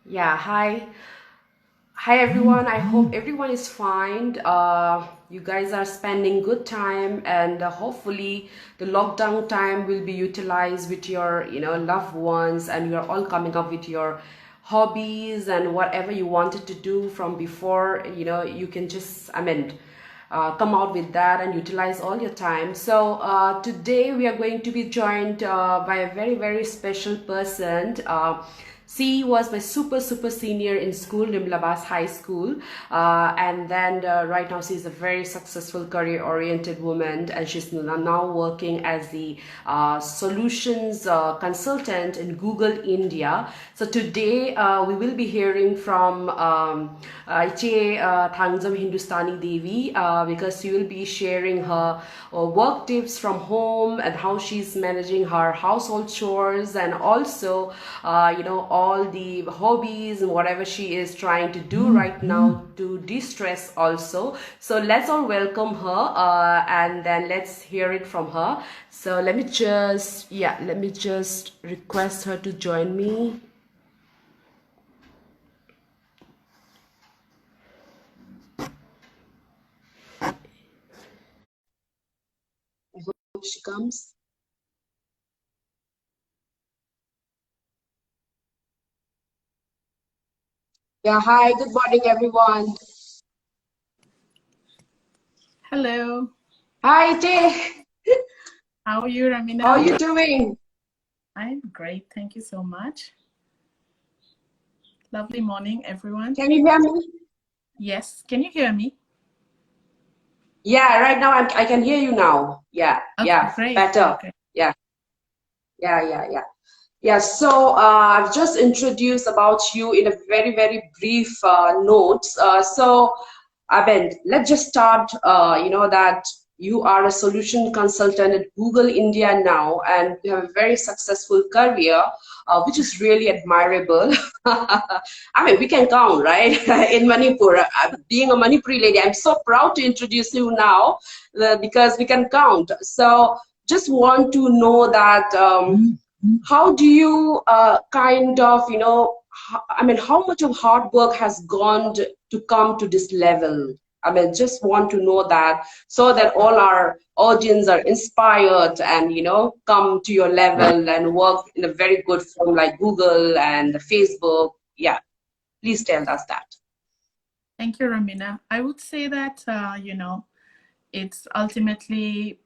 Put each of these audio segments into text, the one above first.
Yeah, hi. Hi everyone. I hope everyone is fine. You guys are spending good time and hopefully the lockdown time will be utilized with your, loved ones and you're all coming up with your hobbies and whatever you wanted to do from before, you can just, come out with that and utilize all your time. So today we are going to be joined by a very, very special person. She was my super senior in school, Nimlabas High School, and then right now she's a very successful career-oriented woman, and she's now working as the solutions consultant in Google India. So today we will be hearing from Thangjam Hindustani Devi because she will be sharing her work tips from home and how she's managing her household chores and also all the hobbies and whatever she is trying to do right now to de-stress also. So let's all welcome her and then let's hear it from her. So let me just request her to join me. I hope she comes. Yeah, hi, good morning, everyone. Hello, Hi, Jay. how are you, How are Ramina? you doing? I'm great, thank you so much. Lovely morning, everyone. Can you hear me? Yes, can you hear me? Yeah, right now I can hear you now. Yeah, Okay, yeah, great, great, better. great. Yeah, yeah. Yeah, so I've just introduced about you in a very, very brief notes. Let's just start, that you are a solution consultant at Google India now, and you have a very successful career, which is really admirable. We can count, right? In Manipur, being a Manipuri lady, I'm so proud to introduce you now because we can count. So just want to know that. How do you how much of hard work has gone to come to this level? Just want to know that so that all our audience are inspired and, come to your level and work in a very good firm like Google and Facebook. Yeah, please tell us that. Thank you, Ramina. I would say that, it's ultimately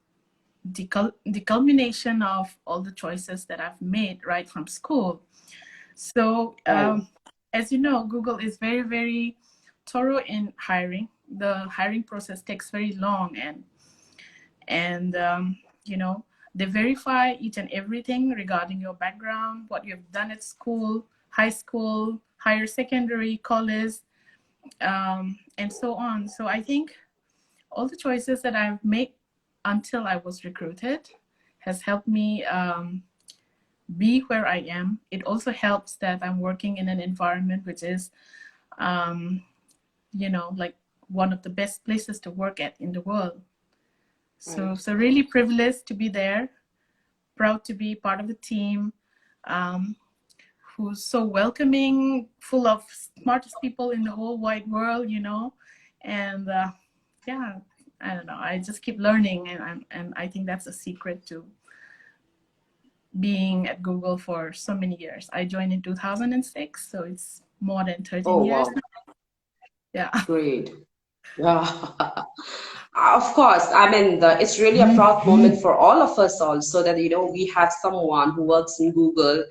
the culmination of all the choices that I've made right from school. So, Right. as you know, Google is very, very thorough in hiring. The hiring process takes very long, and you know they verify each and everything regarding your background, what you've done at school, high school, higher secondary, college, and so on. So I think all the choices that I've made until I was recruited has helped me be where I am. It also helps that I'm working in an environment which is um, like one of the best places to work at in the world. So Right. so really privileged to be there, proud to be part of the team, um, who's so welcoming, full of smartest people in the whole wide world, and yeah, I don't know. I just keep learning, and I think that's a secret to being at Google for so many years. I joined in 2006, so it's more than 13 Oh, years wow. now. Yeah. Great. Yeah. Of course, it's really a proud moment for all of us also that, we have someone who works in Google,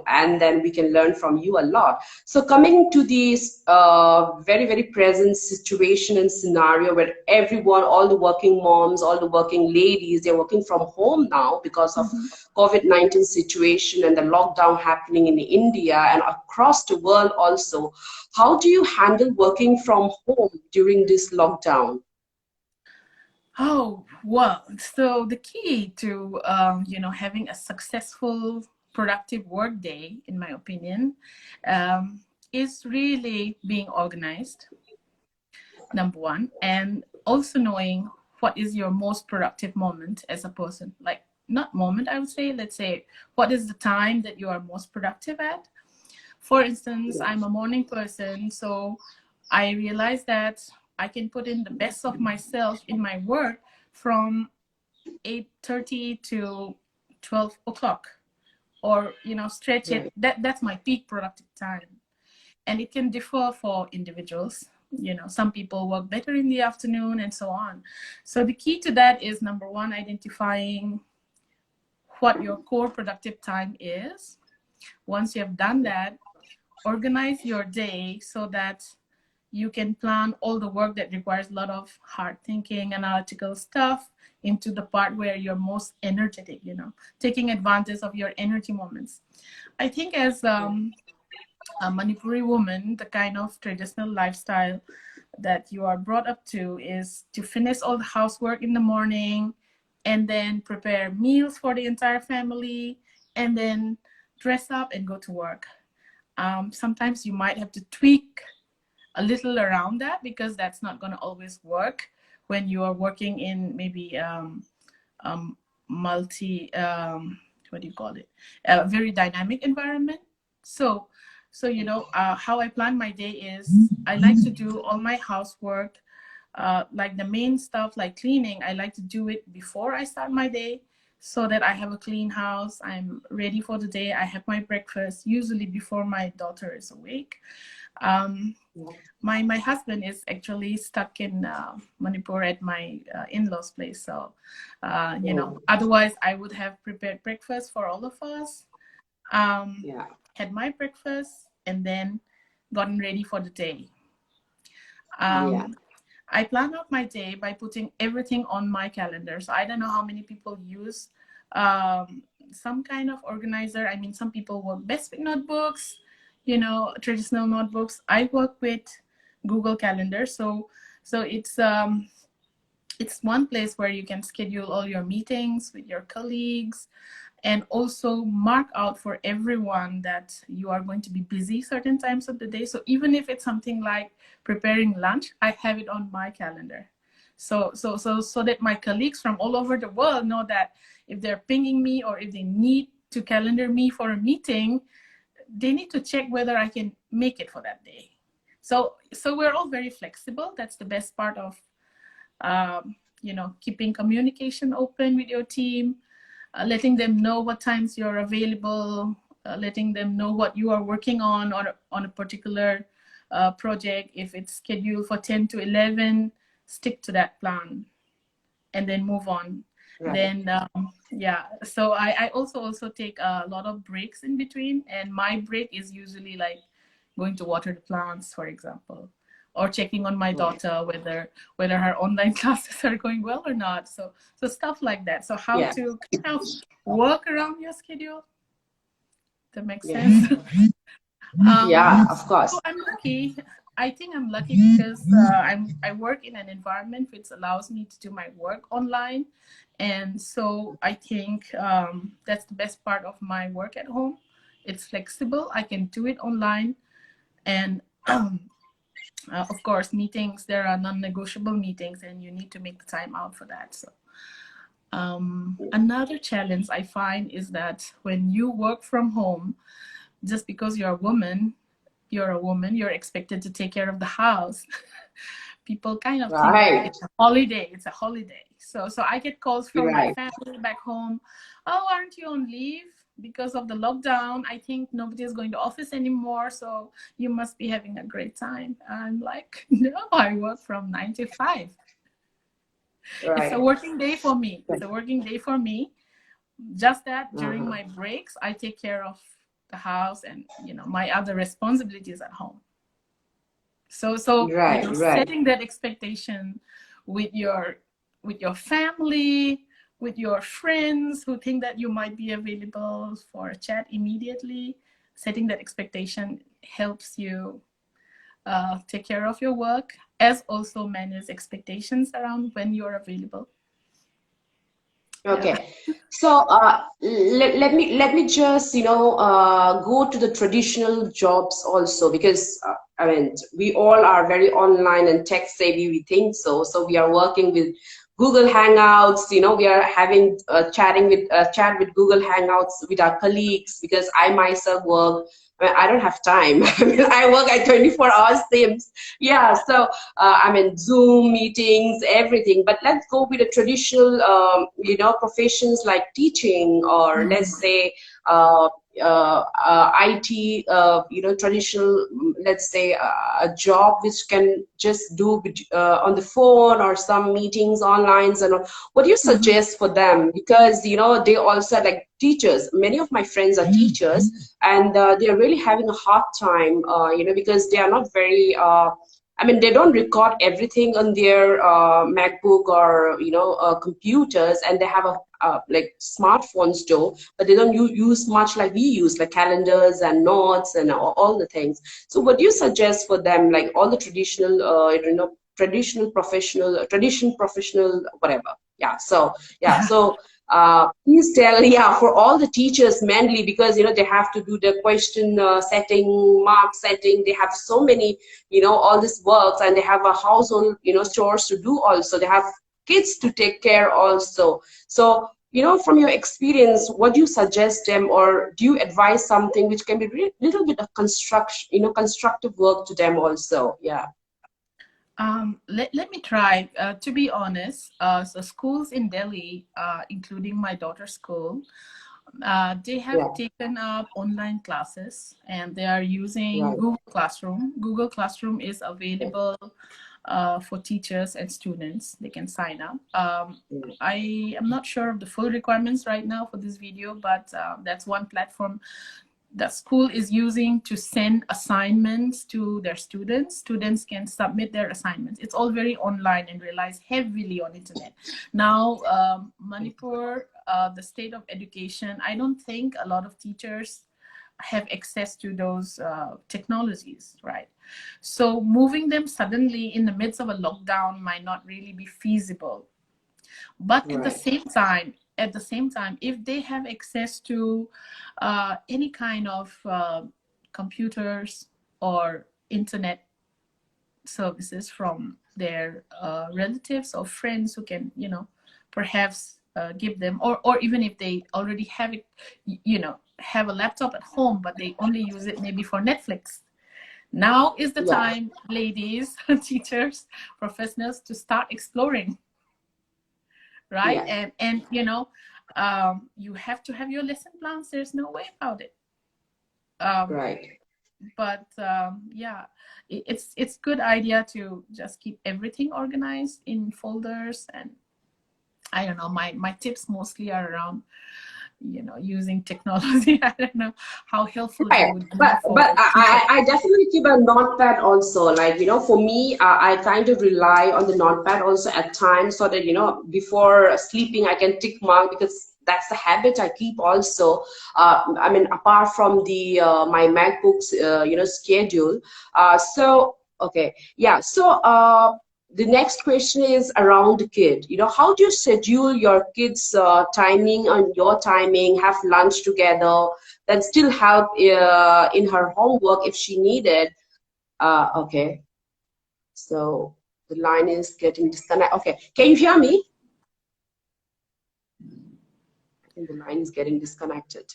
and then we can learn from you a lot. So coming to this very, very present situation and scenario where everyone, all the working moms, all the working ladies, they're working from home now because of Mhm. COVID-19 situation and the lockdown happening in India and across the world also. How do you handle working from home during this lockdown? Oh, well, so the key to having a successful, productive work day, in my opinion, is really being organized, number one, and also knowing what is your most productive moment as a person. Like, not moment, I would say, let's say, what is the time that you are most productive at? For instance, Yeah. I'm a morning person, so I realize that I can put in the best of myself in my work from 8:30 to 12 o'clock, or stretch it. Right. That's my peak productive time, and it can differ for individuals. Some people work better in the afternoon and so on. So the key to that is, number one, identifying what your core productive time is. Once you have done that, organize your day so that you can plan all the work that requires a lot of hard thinking, analytical stuff, into the part where you're most energetic, taking advantage of your energy moments. I think as a Manipuri woman, the kind of traditional lifestyle that you are brought up to is to finish all the housework in the morning and then prepare meals for the entire family and then dress up and go to work. Sometimes you might have to tweak a little around that, because that's not going to always work when you are working in maybe multi what do you call it, a very dynamic environment. So how I plan my day is, I like to do all my housework, like the main stuff like cleaning. I like to do it before I start my day, so that I have a clean house, I'm ready for the day, I have my breakfast usually before my daughter is awake. um, my husband is actually stuck in Manipur at my in-laws place. So, Oh, otherwise I would have prepared breakfast for all of us, um, yeah. had my breakfast, and then gotten ready for the day. Yeah. Um, I plan out my day by putting everything on my calendar. So I don't know how many people use um, some kind of organizer. I mean, some people work best with notebooks, traditional notebooks. I work with Google Calendar. So it's one place where you can schedule all your meetings with your colleagues, and also mark out for everyone that you are going to be busy certain times of the day. So even if it's something like preparing lunch, I have it on my calendar. So that my colleagues from all over the world know that if they're pinging me or if they need to calendar me for a meeting, they need to check whether I can make it for that day. So we're all very flexible. That's the best part of keeping communication open with your team, letting them know what times you're available, letting them know what you are working on a particular project. If it's scheduled for 10 to 11, stick to that plan and then move on. Right. Then yeah, so I also take a lot of breaks in between, and my break is usually like going to water the plants, for example, or checking on my Right. daughter whether her online classes are going well or not. So stuff like that. So how Yeah. to kind of work around your schedule. That makes Yeah. sense. Yeah, um of course. so I'm lucky. I think I'm lucky because I work in an environment which allows me to do my work online, and so I think that's the best part of my work at home. It's flexible. I can do it online, and of course, meetings, there are non-negotiable meetings, and you need to make the time out for that. So another challenge I find is that when you work from home, just because you're a woman, you're expected to take care of the house. People kind of think that Right. it's a holiday. It's a holiday. So I get calls from my Right. family back home. Oh, aren't you on leave because of the lockdown? I think nobody is going to office anymore, so you must be having a great time. I'm like, no, I work from 9 to 5. It's a Right. working day for me. It's a working day for me. Just that during Uh-huh. my breaks, I take care of the house and my other responsibilities at home. So Right. Right. setting that expectation with your family, with your friends who think that you might be available for a chat immediately, setting that expectation helps you take care of your work, as also manage expectations around when you're available. Yeah. Okay. So let me just go to the traditional jobs also, because I mean, we all are very online and tech savvy, we think so. So we are working with Google Hangouts. We are having chat with Google Hangouts with our colleagues, because I myself work I don't have time. I mean, I work at 24 hours Sims. Yeah, so I mean, Zoom meetings, everything. But let's go with the traditional, professions like teaching, or let's say uh, IT, traditional, let's say a job which can just do on the phone, or some meetings online and all. What do you Mhm. suggest for them? Because, they also like teachers. Many of my friends are teachers, and they're really having a hard time, because they are not very, I mean, they don't record everything on their MacBook or computers, and they have a like smartphones though, but they don't use much like we use, like calendars and notes and all the things. So, what do you suggest for them, like all the traditional, traditional professional, tradition professional, whatever? Yeah. So yeah. So please tell, yeah, for all the teachers mainly, because they have to do the question setting, mark setting. They have so many, all this works, and they have a household, chores to do also. They have kids to take care also. So, from your experience, what do you suggest them, or do you advise something which can be little bit of construction, constructive work to them also? Yeah, Let me try. To be honest, so schools in Delhi, including my daughter's school, they have yeah, taken up online classes and they are using right. Google Classroom. Google Classroom is Yeah, available for teachers and students. They can sign up. yeah, I am not sure of the full requirements right now for this video, but that's one platform that school is using to send assignments to their students. Students can submit their assignments. It's all very online and relies heavily on internet. Now, Manipur, the state of education, I don't think a lot of teachers have access to those technologies, right? So moving them suddenly in the midst of a lockdown might not really be feasible. But right, at the same time, if they have access to any kind of computers or internet services from their relatives or friends who can, perhaps give them, or even if they already have it, have a laptop at home, but they only use it maybe for Netflix. Now is the yeah, time, ladies, teachers, professionals, to start exploring, right? yeah, And you have to have your lesson plans. There's no way about it. Um, right. but yeah, it's good idea to just keep everything organized in folders. And I don't know, my tips mostly are around using technology. I don't know how helpful it Right. would be But for teachers. I definitely keep a notepad also. Like, for me, I kind of rely on the notepad also at times, so that, before sleeping, I can tick mark, because that's the habit I keep also. I mean, apart from the my MacBook's, schedule. Okay. Yeah. So, the next question is around the kid. How do you schedule your kids' timing and your timing, have lunch together, then still help in her homework if she needed? Okay, so the line is getting disconnected. Okay, can you hear me? I think the line is getting disconnected.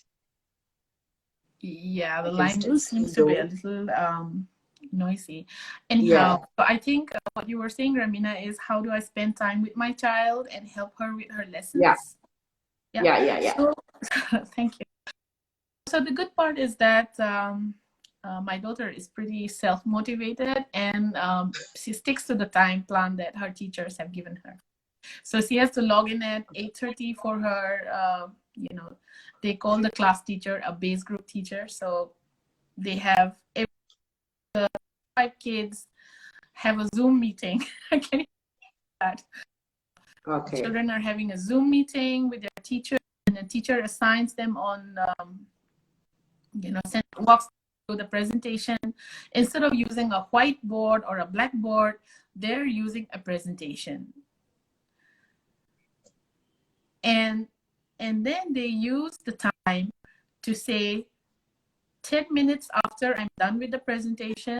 Yeah, I the can line still seems to be a go. little noisy. Anyhow, Yeah, so I think what you were saying, Ramina, is how do I spend time with my child and help her with her yeah, lessons? Yeah. yeah. So thank you. So the good part is that my daughter is pretty self-motivated, and she sticks to the time plan that her teachers have given her. So she has to log in at 8:30 for her. They call the class teacher a base group teacher. So they have every 5 kids have a Zoom meeting. Can you hear that? Okay, Children are having a Zoom meeting with their teacher, and the teacher assigns them on, walks through the presentation. Instead of using a whiteboard or a blackboard, they're using a presentation. And then they use the time to say 10 minutes after I'm done with the presentation,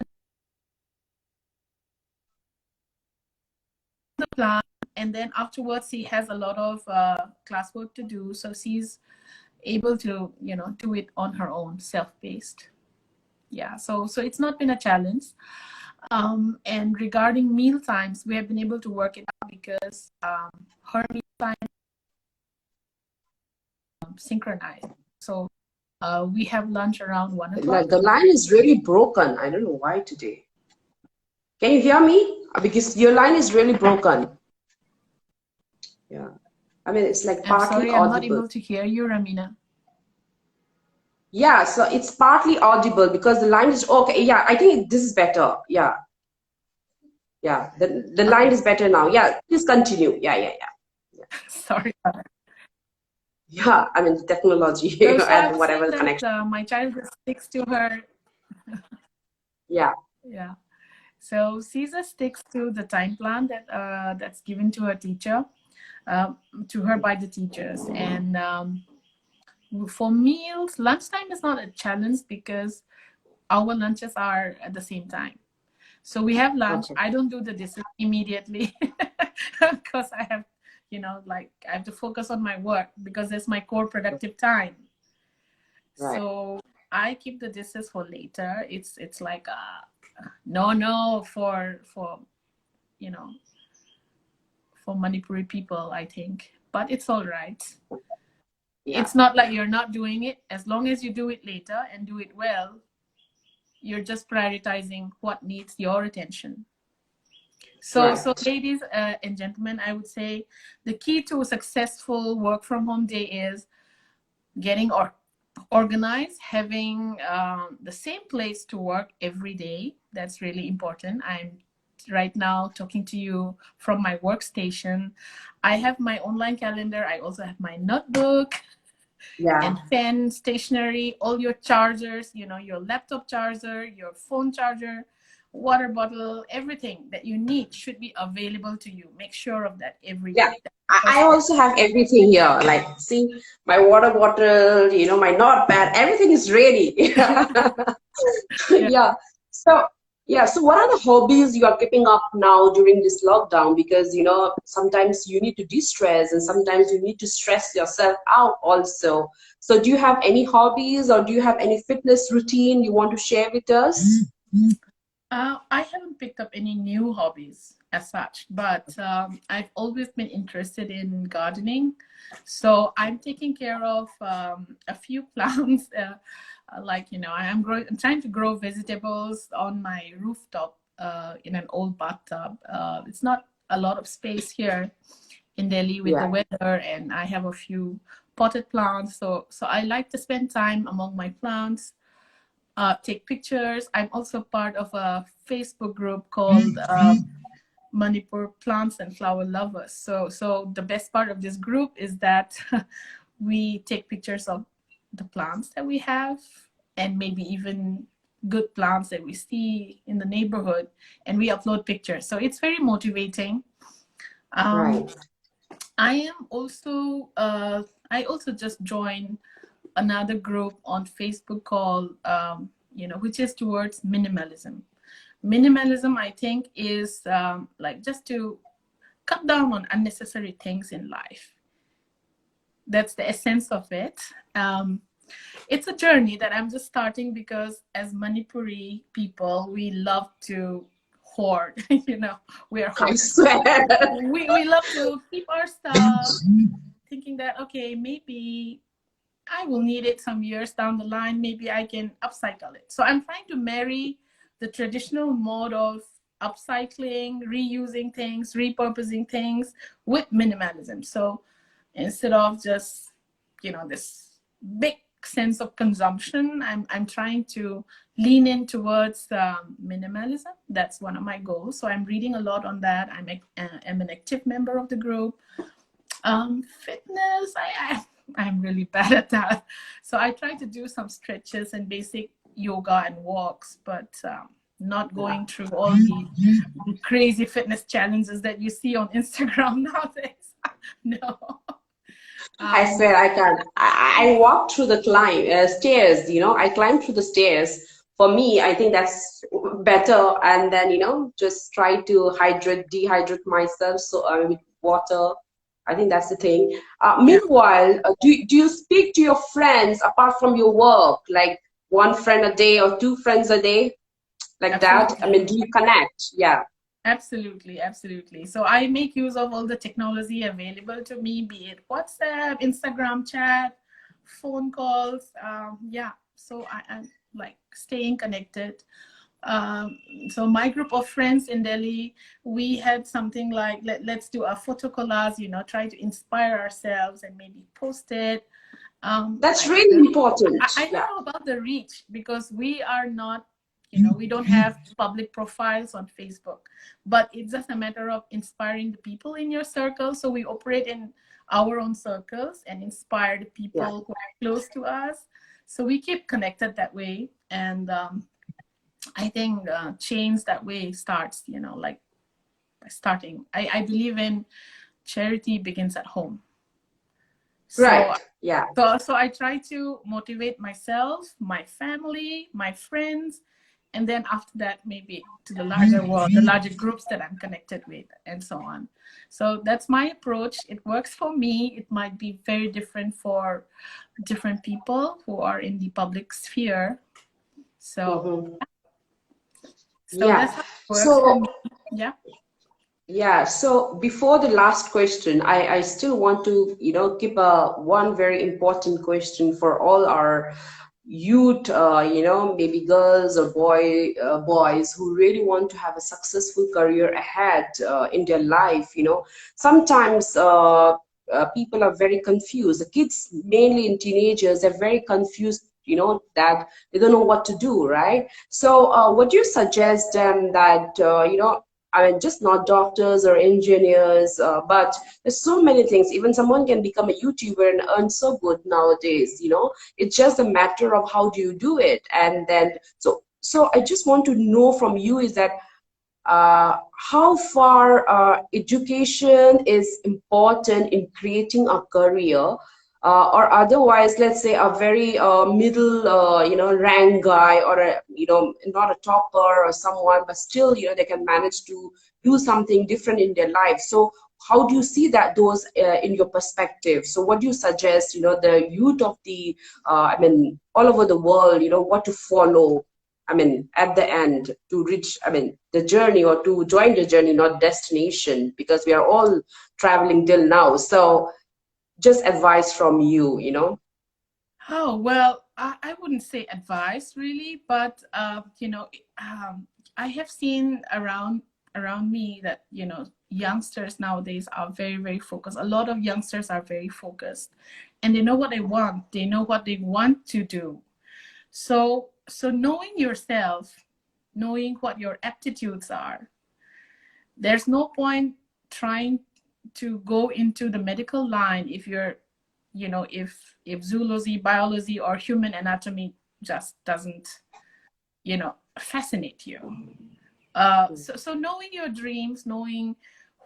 the plan, and then afterwards he has a lot of classwork to do. So she's able to, do it on her own, self-paced. Yeah, so it's not been a challenge. And regarding meal times, we have been able to work it out because her meal time synchronized. So we have lunch around 1 o'clock. Like the line is really broken. I don't know why today. Can you hear me? Because your line is really broken. Yeah. I mean, it's like I'm partly sorry, I'm not audible. able to hear you, Ramina. Yeah, so it's partly audible because the line is okay. Yeah, I think this is better. Yeah, yeah. The line Okay, is better now. Yeah, please continue. Yeah, yeah, yeah. sorry about that. Yeah, I mean technology So I and was whatever saying the that connection. my child just sticks to her. Yeah, Yeah. So Caesar sticks to the time plan that that's given to her teacher, to her by the teachers. And for meals, lunchtime is not a challenge because our lunches are at the same time. So we have lunch. okay, I don't do the dishes immediately because I have, like I have to focus on my work because that's my core productive time. right. So I keep the dishes for later. It's like no for you know for Manipuri people, I think. But it's all right. Yeah, It's not like you're not doing it. As long as you do it later and do it well, you're just prioritizing what needs your attention. So right. ladies and gentlemen, I would say the key to a successful work from home day is getting organized, having the same place to work every day. That's really important. I'm right now talking to you from my workstation. I have my online calendar. I also have my notebook Yeah, and pen, stationery, all your chargers, your laptop charger, your phone charger, water bottle, everything that you need should be available to you. Make sure of that every yeah. day. That's the I first step. also have everything here. Like, see, my water bottle, my notepad, everything is ready. Yeah. Yeah. So, yeah. So, what are the hobbies you are keeping up now during this lockdown? Because, sometimes you need to de-stress and sometimes you need to stress yourself out also. So, do you have any hobbies or do you have any fitness routine you want to share with us? I haven't picked up any new hobbies as such, but I've always been interested in gardening. So I'm taking care of a few plants. I'm trying to grow vegetables on my rooftop in an old bathtub. It's not a lot of space here in Delhi with the Yeah. weather, and I have a few potted plants. So I like to spend time among my plants, take pictures. I'm also part of a Facebook group called Manipur Plants and Flower Lovers. So the best part of this group is that we take pictures of the plants that we have and maybe even good plants that we see in the neighborhood, and we upload pictures. So it's very motivating. Um, Right. I am also I also just joined another group on Facebook called which is towards minimalism. Minimalism, I think, is like just to cut down on unnecessary things in life. That's the essence of it. It's a journey that I'm just starting because as Manipuri people, we love to hoard. We are I hoarders. swear. We love to keep our stuff, thinking that okay, maybe I will need it some years down the line. Maybe I can upcycle it. So I'm trying to marry the traditional mode of upcycling, reusing things, repurposing things with minimalism. So instead of just, this big sense of consumption, I'm trying to lean in towards minimalism. That's one of my goals. So I'm reading a lot on that. I'm an active member of the group. Fitness, I'm really bad at that. So I try to do some stretches and basic yoga and walks, but not Yeah. going through all the crazy fitness challenges that you see on Instagram nowadays. No. I Um, swear I can't. I walk through the stairs, I climb through the stairs. For me, I think that's better. And then, just try to dehydrate myself with water. I think that's the thing. yeah. Meanwhile, do you speak to your friends apart from your work? Like one friend a day or two friends a day, like that? I Absolutely. mean, do you connect? Yeah. Absolutely, absolutely. So I make use of all the technology available to me, be it WhatsApp, Instagram chat, phone calls. Yeah, so I'm like staying connected. So my group of friends in Delhi, we had something like let's do a photo collage, try to inspire ourselves and maybe post it. That's Like really important. I don't Yeah. know about the reach because we are not, we don't have public profiles on Facebook, but it's just a matter of inspiring the people in your circle. So we operate in our own circles and inspire the Yeah. people who are close to us. So we keep connected that way. And I think change that way starts, like by starting. I believe in charity begins at home. So Right. Yeah. so I try to motivate myself, my family, my friends, and then after that, maybe to the larger world, the larger groups that I'm connected with, and so on. So that's my approach. It works for me. It might be very different for different people who are in the public sphere. So Hmm. so Yeah. that's how it works for me. So, Yeah. yeah, so before the last question, I still want to, keep one very important question for all our youth, maybe girls or boys who really want to have a successful career ahead in their life. Sometimes people are very confused. The kids, mainly in teenagers, are very confused, that they don't know what to do, right? So, what do you suggest them that, I mean, just not doctors or engineers, but there's so many things. Even someone can become a YouTuber and earn so good nowadays, It's just a matter of how do you do it. And then, so I just want to know from you is that how far education is important in creating a career, or otherwise, let's say a very middle, rank guy, or not a topper or someone, but still, they can manage to do something different in their life. So how do you see that those in your perspective? So what do you suggest, the youth of the, I mean, all over the world, what to follow? I mean, at the end to reach, I mean, the journey or to join the journey, not destination, because we are all traveling till now. So just advice from you. Oh, well, I wouldn't say advice really, but I have seen around me that youngsters nowadays are very, very focused. A lot of youngsters are very focused, and they know what they want. They know what they want to do. So knowing yourself, knowing what your aptitudes are, there's no point trying to go into the medical line if you're if zoology, biology, or human anatomy just doesn't fascinate you. So knowing your dreams, knowing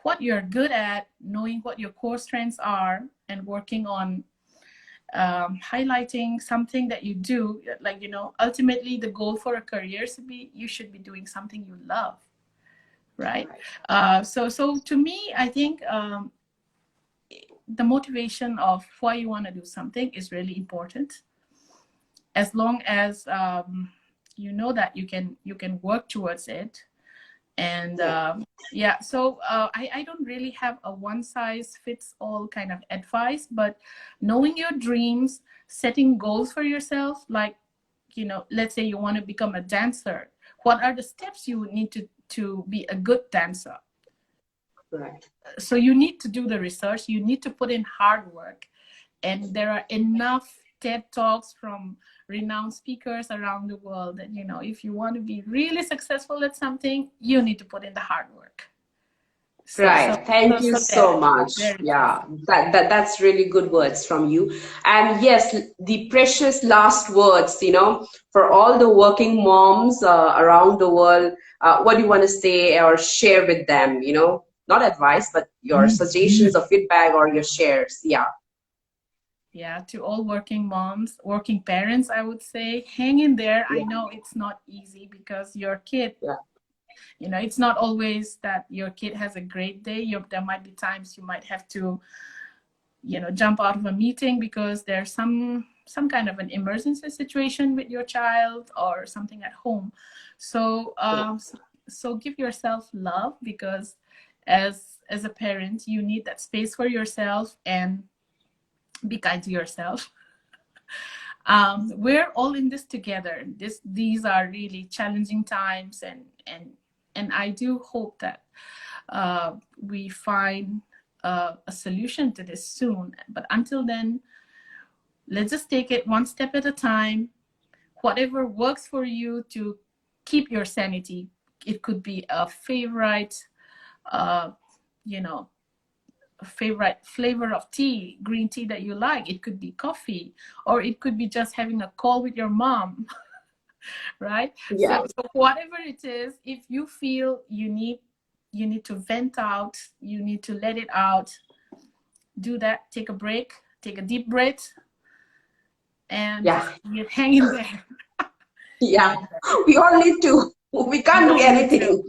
what you're good at, knowing what your core strengths are, and working on highlighting something that you do, like ultimately the goal for a career should be you should be doing something you love, right? Right. So to me, I think the motivation of why you want to do something is really important. As long as you know that you can work towards it, and Yeah. yeah. So I don't really have a one size fits all kind of advice, but knowing your dreams, setting goals for yourself, like let's say you want to become a dancer. What are the steps you would need to be a good dancer? Right. So you need to do the research, you need to put in hard work, and there are enough TED talks from renowned speakers around the world that if you want to be really successful at something, you need to put in the hard work. so so Right. Thank you so there, so much. there it is. Yeah, that's really good words from you. And yes, the precious last words, for all the working moms around the world, what do you want to say or share with them? Not advice, but your suggestions or feedback or your shares. Yeah. Yeah, to all working moms, working parents, I would say hang in there. I Yeah. know it's not easy because your kid, Yeah. it's not always that your kid has a great day. There might be times you might have to jump out of a meeting because there's some some kind of an emergency situation with your child or something at home. So so give yourself love, because as a parent, you need that space for yourself, and be kind to yourself. We're all in this together. These are really challenging times, and I do hope that we find a solution to this soon. But until then, let's just take it one step at a time. Whatever works for you to keep your sanity. It could be a favorite, uh, you know, favorite flavor of tea, green tea that you like. It could be coffee, or it could be just having a call with your mom, right? Yeah. So whatever it is, if you feel you need to vent out, you need to let it out, do that. Take a break, take a deep breath, and Yeah. you hang in there. Hang Yeah. in there. We all need to. We We can't do all need to. anything.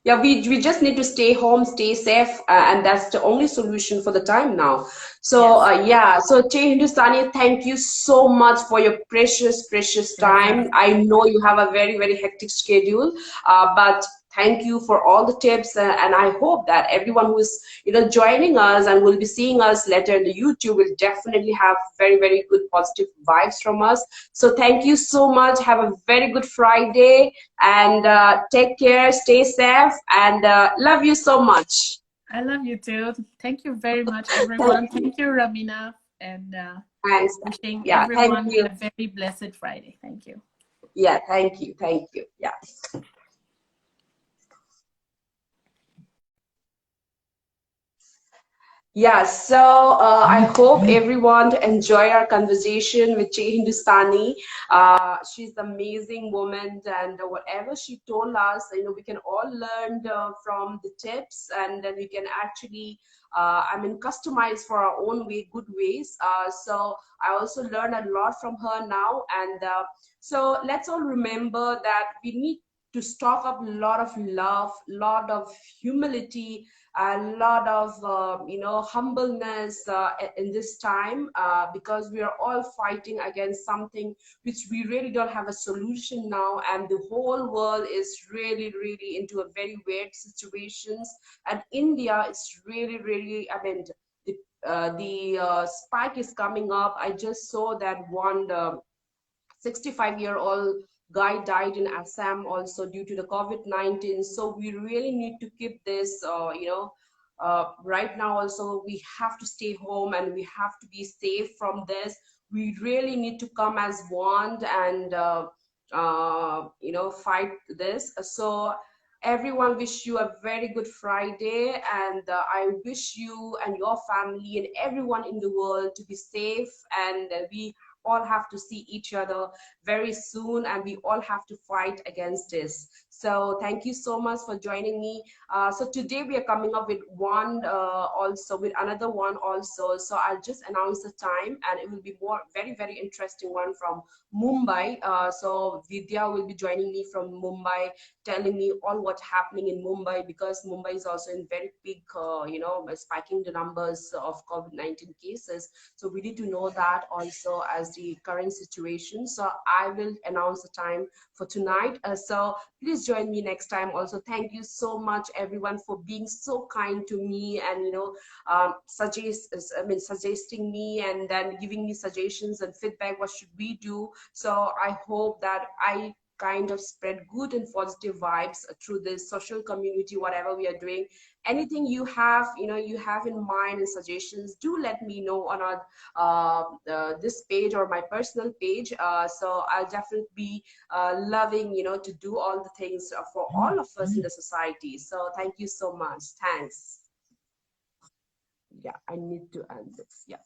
Yeah, we just need to stay home, stay safe, and that's the only solution for the time now. So Yes. yeah, so Che Hindustani, thank you so much for your precious Pleasure. time. I know you have a very hectic schedule, but thank you for all the tips, and I hope that everyone who is joining us and will be seeing us later in the YouTube will definitely have very good positive vibes from us. So thank you so much. Have a very good Friday, and take care, stay safe, and love you so much. I love you too. Thank you very much, Thank everyone. you. Thank you, Ramina, and Thanks. wishing Yeah, thank everyone you. a very blessed Friday. Thank you. Yeah, thank you. Thank you. Yeah. Yeah, so I hope everyone enjoy our conversation with Che Hindustani. She's an amazing woman, and whatever she told us, we can all learn from the tips, and then we can actually, customize for our own way, good ways. So I also learned a lot from her now, and so let's all remember that we need to stock up a lot of love, lot of humility, a lot of humbleness in this time, because we are all fighting against something which we really don't have a solution now, and the whole world is really into a very weird situations, and India is really, I mean, the spike is coming up. I just saw that one 65-year-old guy died in Assam also due to the COVID-19. So we really need to keep this, right now also we have to stay home and we have to be safe from this. We really need to come as one and, fight this. So everyone, wish you a very good Friday, and I wish you and your family and everyone in the world to be safe, and we all have to see each other very soon, and we all have to fight against this. So thank you so much for joining me. So today we are coming up with one, also with another one also. So I'll just announce the time, and it will be more very interesting one from Mumbai. So Vidya will be joining me from Mumbai, telling me all what's happening in Mumbai, because Mumbai is also in very big, spiking the numbers of COVID-19 cases. So we need to know that also as the current situation. So I will announce the time for tonight. So please join me next time. Also, thank you so much, everyone, for being so kind to me, and suggesting me, and then giving me suggestions and feedback. What should we do? So I hope that I kind of spread good and positive vibes through this social community, whatever we are doing. Anything you have, you have in mind and suggestions, do let me know on our this page or my personal page. So I'll definitely be loving, to do all the things for all of us in the society. So thank you so much. Thanks. Yeah, I need to end this. Yeah.